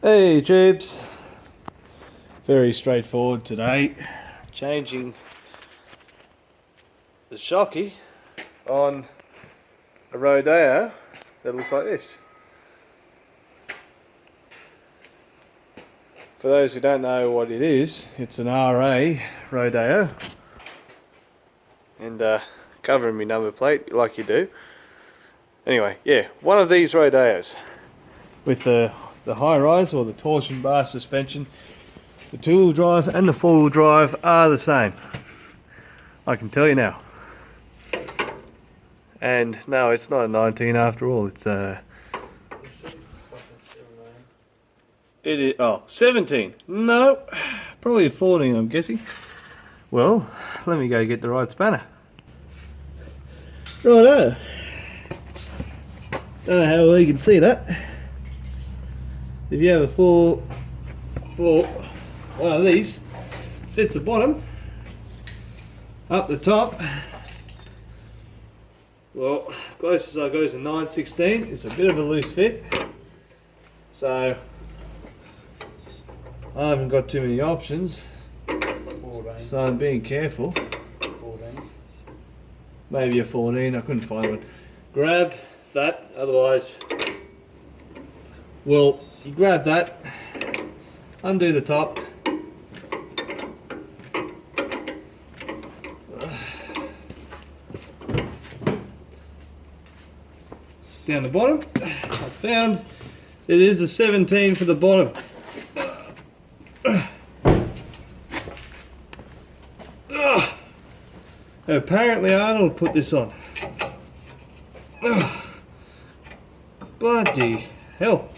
Hey Jibs, very straightforward today. Changing the shocky on a Rodeo that looks like this. For those who don't know what it is, it's an RA Rodeo, and covering my number plate like you do. Anyway, yeah, one of these Rodeos with the high rise or the torsion bar suspension. The two-wheel drive and the four-wheel drive are the same, I can tell you now. And no, it's not a 19 after all, it's a... It is, oh, 17. No, probably a 14 I'm guessing. Well, let me go get the right spanner. Righto. Don't know how well you can see that. If you have a four one of these, fits the bottom, up the top. Well, closest I go is a 9/16. It's a bit of a loose fit, so I haven't got too many options. 14. So I'm being careful. 14. Maybe a 14. I couldn't find one. Grab that. Otherwise, well, you grab that, undo the top. Down the bottom, I found it is a 17 for the bottom. Apparently Arnold put this on. Bloody hell.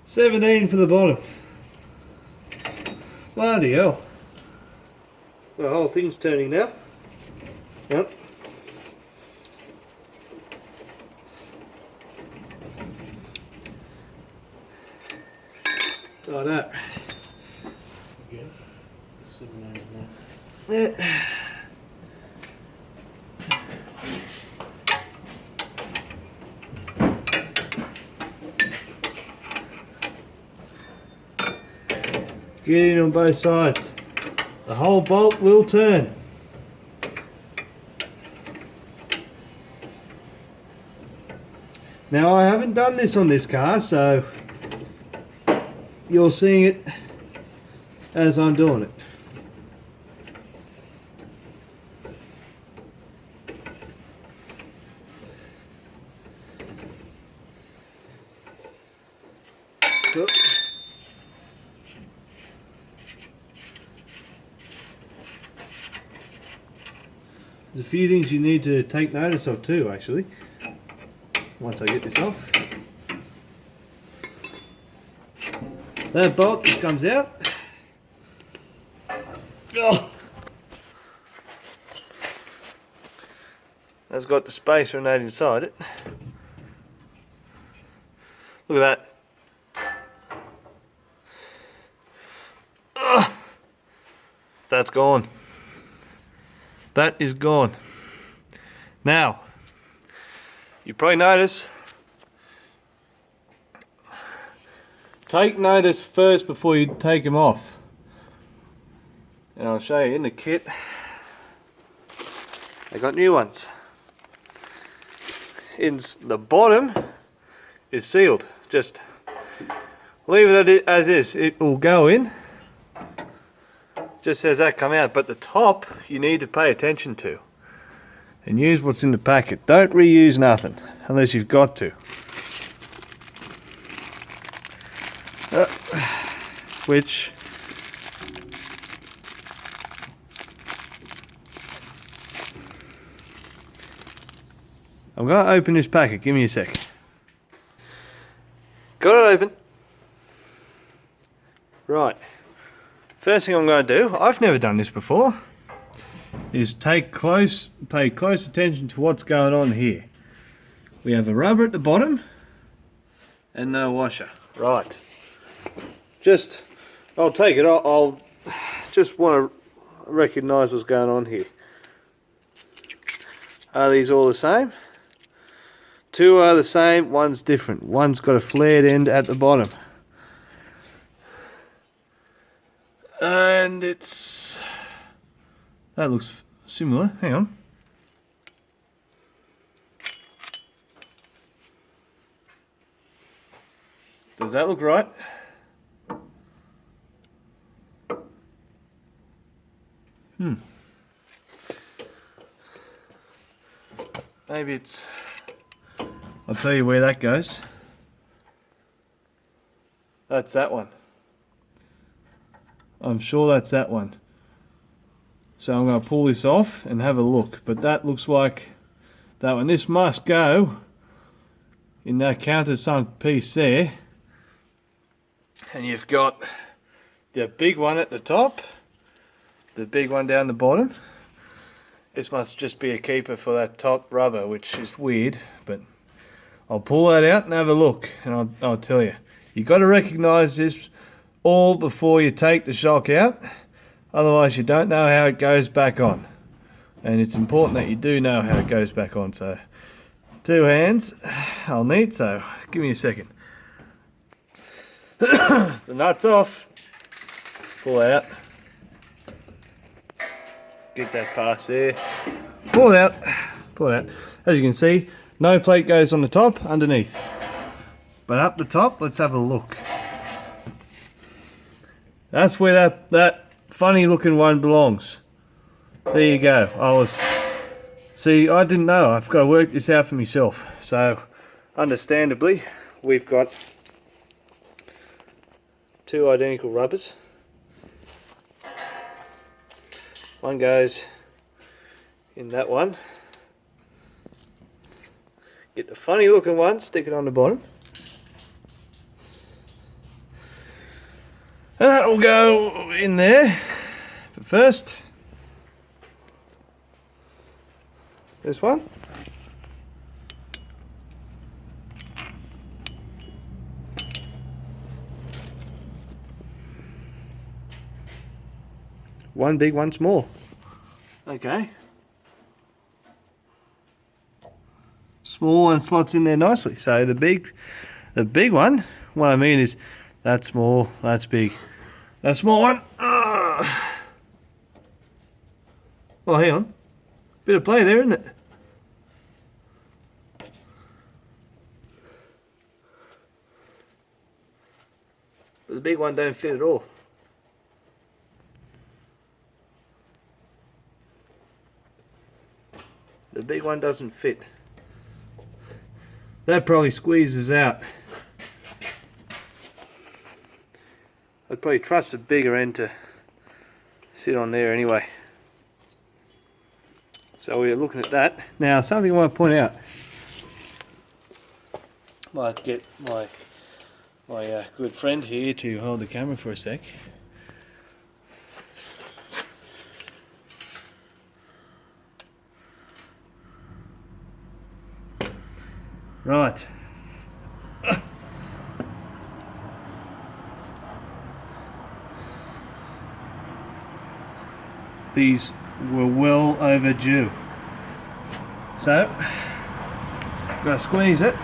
17 for the bottom. Bloody hell. The whole thing's turning now. Yep. Like that. Again. 17 on Yeah. Get in on both sides. The whole bolt will turn. Now I haven't done this on this car, so you're seeing it as I'm doing it. Good. There's a few things you need to take notice of too, actually, once I get this off. That bolt just comes out. Oh. That's got the spacer and that inside it. Look at that. Ugh. That's gone. That is gone. Now, you probably notice, take notice first before you take them off. And I'll show you in the kit, they got new ones. The bottom is sealed. Just leave it as is. It will go in. Just as that come out, but the top you need to pay attention to and use what's in the packet. Don't reuse nothing unless you've got to. Which I'm going to open this packet. Give me a sec. Got it open. Right. First thing I'm going to do, I've never done this before, is pay close attention to what's going on here. We have a rubber at the bottom and no washer. Right. I'll take it. I'll just want to recognise what's going on here. Are these all the same? Two are the same, one's different. One's got a flared end at the bottom. And it's... that looks similar. Hang on. Does that look right? Maybe it's... I'll tell you where that goes. That's that one. I'm sure that's that one. So I'm going to pull this off and have a look. But that looks like that one. This must go in that countersunk piece there. And you've got the big one at the top, the big one down the bottom. This must just be a keeper for that top rubber, which is weird, but I'll pull that out and have a look, and I'll tell you. You've got to recognise this all before you take the shock out, otherwise you don't know how it goes back on. And it's important that you do know how it goes back on, so 2 hands I'll need, so give me a second. The nut's off. Pull out. Get that past there. Pull it out. Pull it out. As you can see, no plate goes on the top, underneath. But up the top, let's have a look. That's where that funny looking one belongs. There you go. I didn't know. I've got to work this out for myself. So, understandably, we've got 2 identical rubbers. One goes in that one. Get the funny looking one, stick it on the bottom. And that will go in there. But first, this one. One big, one small. Okay. Small one slots in there nicely. So the big one, what I mean is that's small, that's big. That small one. Oh, hang on. Bit of play there, isn't it? But the big one don't fit at all. The big one doesn't fit. That probably squeezes out. I'd probably trust a bigger end to sit on there anyway. So we're looking at that. Now something I want to point out. Might get my good friend here to hold the camera for a sec. Right. These were well overdue. So, gotta squeeze it.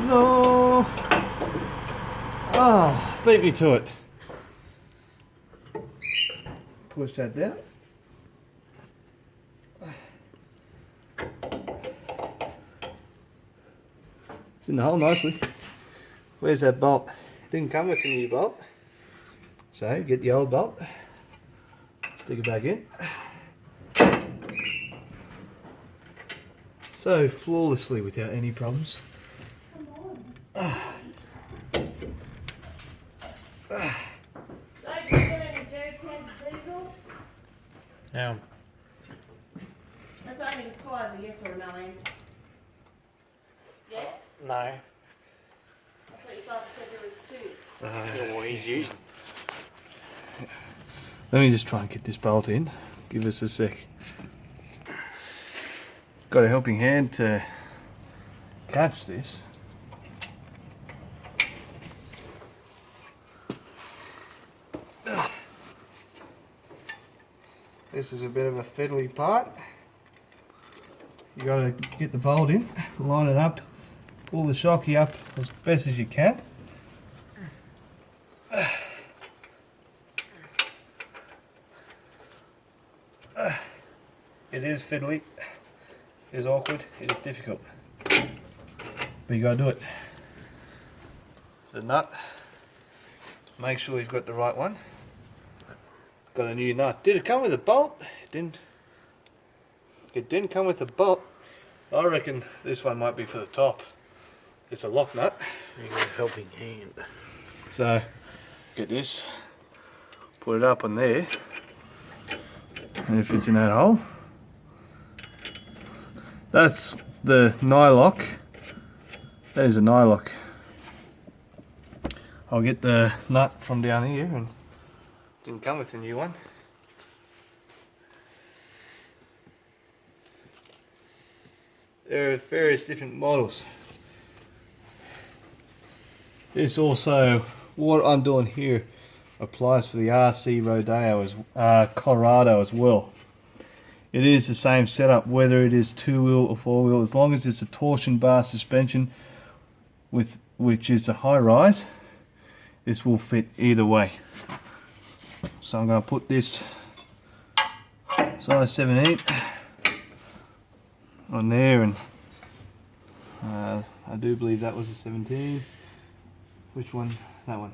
No. Oh, beat me to it. Push that down. It's in the hole nicely. Where's that bolt? It didn't come with a new bolt. So get the old bolt, stick it back in. So flawlessly without any problems. Come on. Don't you put any jerry cans of diesel? Now, That's only requires a yes or a no answer. Yes? No. I thought you father said there was 2. Yeah, well, he's using. let me just try and get this bolt in. Give us a sec. Got a helping hand to catch this. This is a bit of a fiddly part. You got to get the bolt in, line it up, pull the shocky up as best as you can. It is fiddly, it is awkward, it is difficult, but you got to do it. The nut, make sure you've got the right one. Got a new nut. Did it come with a bolt? It didn't. It didn't come with a bolt. I reckon this one might be for the top. It's a lock nut. You got a helping hand. So, get this. Put it up on there. And it fits in that hole. That's the nylock. That is a nylock. I'll get the nut from down here, and didn't come with a new one. There are various different models. This also, what I'm doing here, applies for the RC Rodeo as Colorado as well. It is the same setup, whether it is 2-wheel or 4-wheel, as long as it's a torsion bar suspension, with which is a high rise. This will fit either way. So I'm going to put this size 7/8 on there, and I do believe that was a 17. Which one? That one.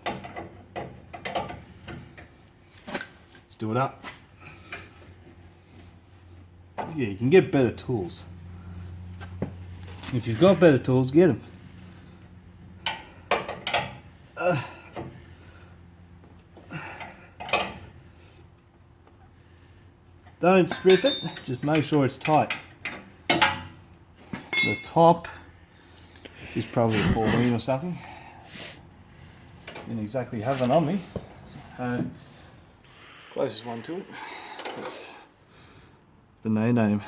Let's do it up. Yeah, you can get better tools. If you've got better tools, get them. Don't strip it, just make sure it's tight. The top is probably a 14 or something. Didn't exactly have one on me. Closest one to it. That's the name.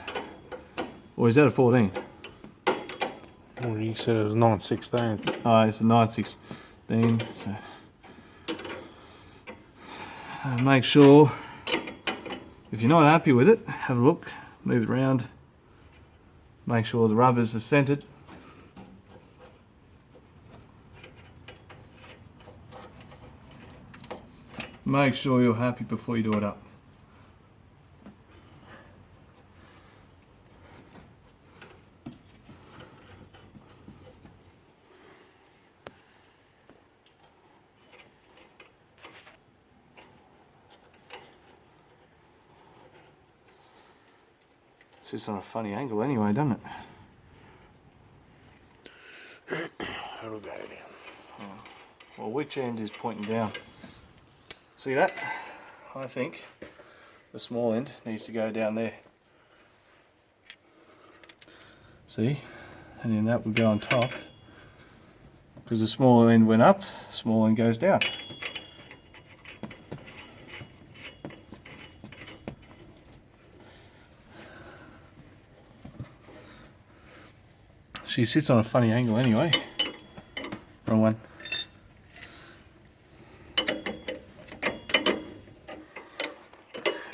Or is that a 14? Well, you said it was 9/16. Oh, it's a 9/16. So make sure, if you're not happy with it, have a look, move it around, make sure the rubbers are centered. Make sure you're happy before you do it up. Sits on a funny angle anyway, doesn't it? It'll go down. Well, which end is pointing down? See that? I think the small end needs to go down there. See? And then that would go on top. Because the small end went up, small end goes down. She sits on a funny angle anyway. Wrong one.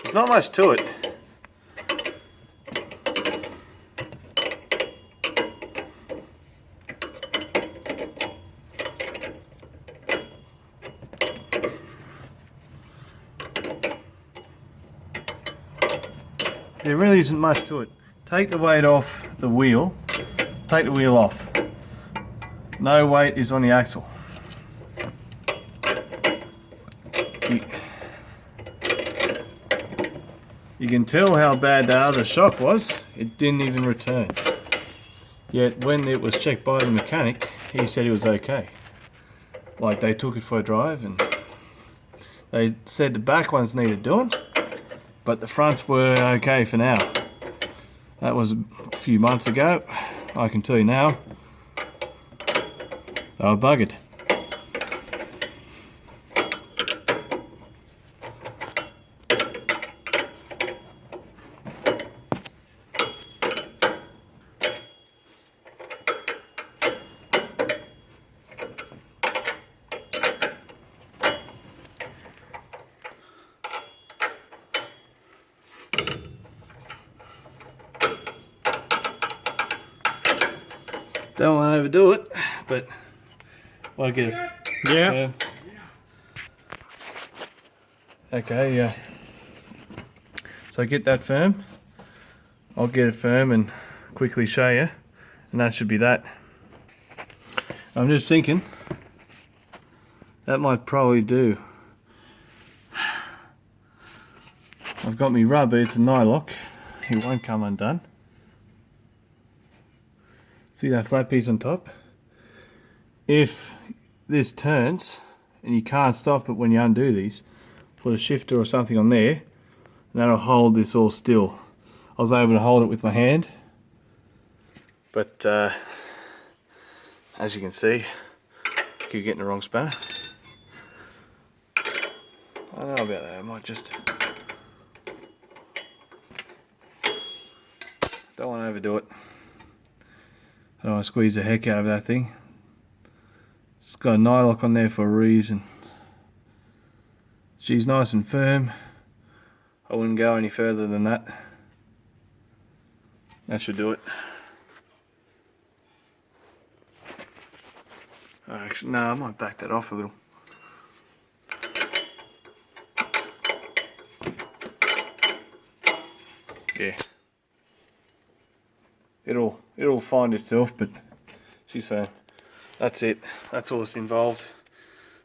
There's not much to it. There really isn't much to it. Take the weight off the wheel. Take the wheel off. No weight is on the axle. You can tell how bad the other shock was. It didn't even return. Yet when it was checked by the mechanic, he said it was okay. Like, they took it for a drive and they said the back ones needed doing, but the fronts were okay for now. That was a few months ago. I can tell you now, they were buggered. Don't want to overdo it, but want to get it. Yeah. Okay, yeah. So get that firm. I'll get it firm and quickly show you, and that should be that. I'm just thinking that might probably do. I've got me rubber, it's a nylock. It won't come undone. See that flat piece on top? If this turns and you can't stop it when you undo these, put a shifter or something on there and that'll hold this all still. I was able to hold it with my hand, but as you can see, I keep getting the wrong spanner. I don't know about that, I might just... Don't want to overdo it. I don't want to squeeze the heck out of that thing. It's got a nylock on there for a reason. She's nice and firm. I wouldn't go any further than that. That should do it. Actually, no, I might back that off a little. Yeah. It'll find itself, but she's firm. That's it. That's all that's involved.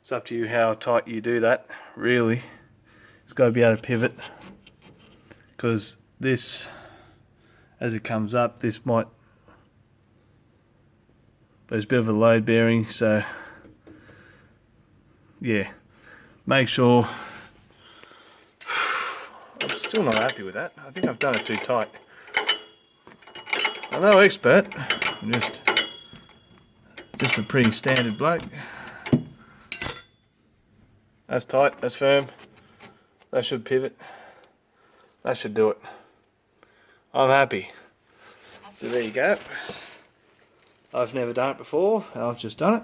It's up to you how tight you do that, really. It's got to be able to pivot, because this, as it comes up, this might, but it's a bit of a load bearing, so yeah, make sure. I'm still not happy with that. I think I've done it too tight. I'm no expert, I'm just a pretty standard bloke. That's tight, that's firm. That should pivot. That should do it. I'm happy. So there you go. I've never done it before, I've just done it.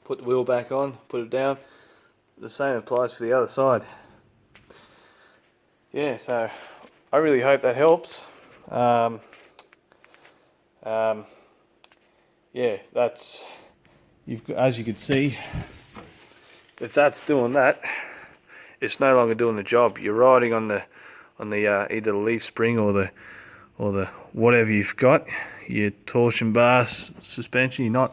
Put the wheel back on, put it down. The same applies for the other side. Yeah, so I really hope that helps. Yeah, that's, as you can see, if that's doing that, it's no longer doing the job. You're riding on the either the leaf spring or the whatever you've got, your torsion bar suspension. You're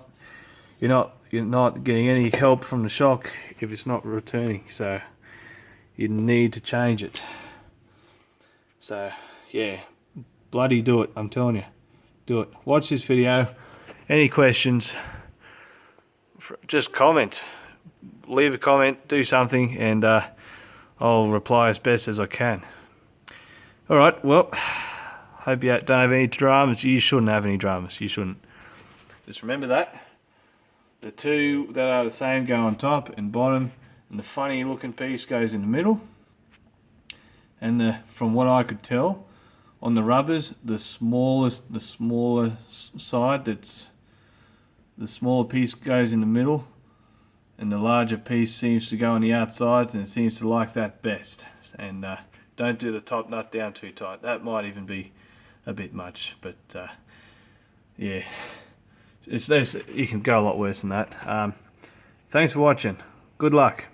not getting any help from the shock if it's not returning. So you need to change it. So yeah, bloody do it. I'm telling you, do it. Watch this video. Any questions? Just comment. Leave a comment. Do something, and I'll reply as best as I can. Alright, well, hope you don't have any dramas. You shouldn't have any dramas. You shouldn't. Just remember that. The two that are the same go on top and bottom, and the funny looking piece goes in the middle. And from what I could tell, on the rubbers, the smaller side, that's the smaller piece goes in the middle, and the larger piece seems to go on the outsides, and it seems to like that best. And don't do the top nut down too tight. That might even be a bit much, but yeah, you can go a lot worse than that. Thanks for watching. Good luck.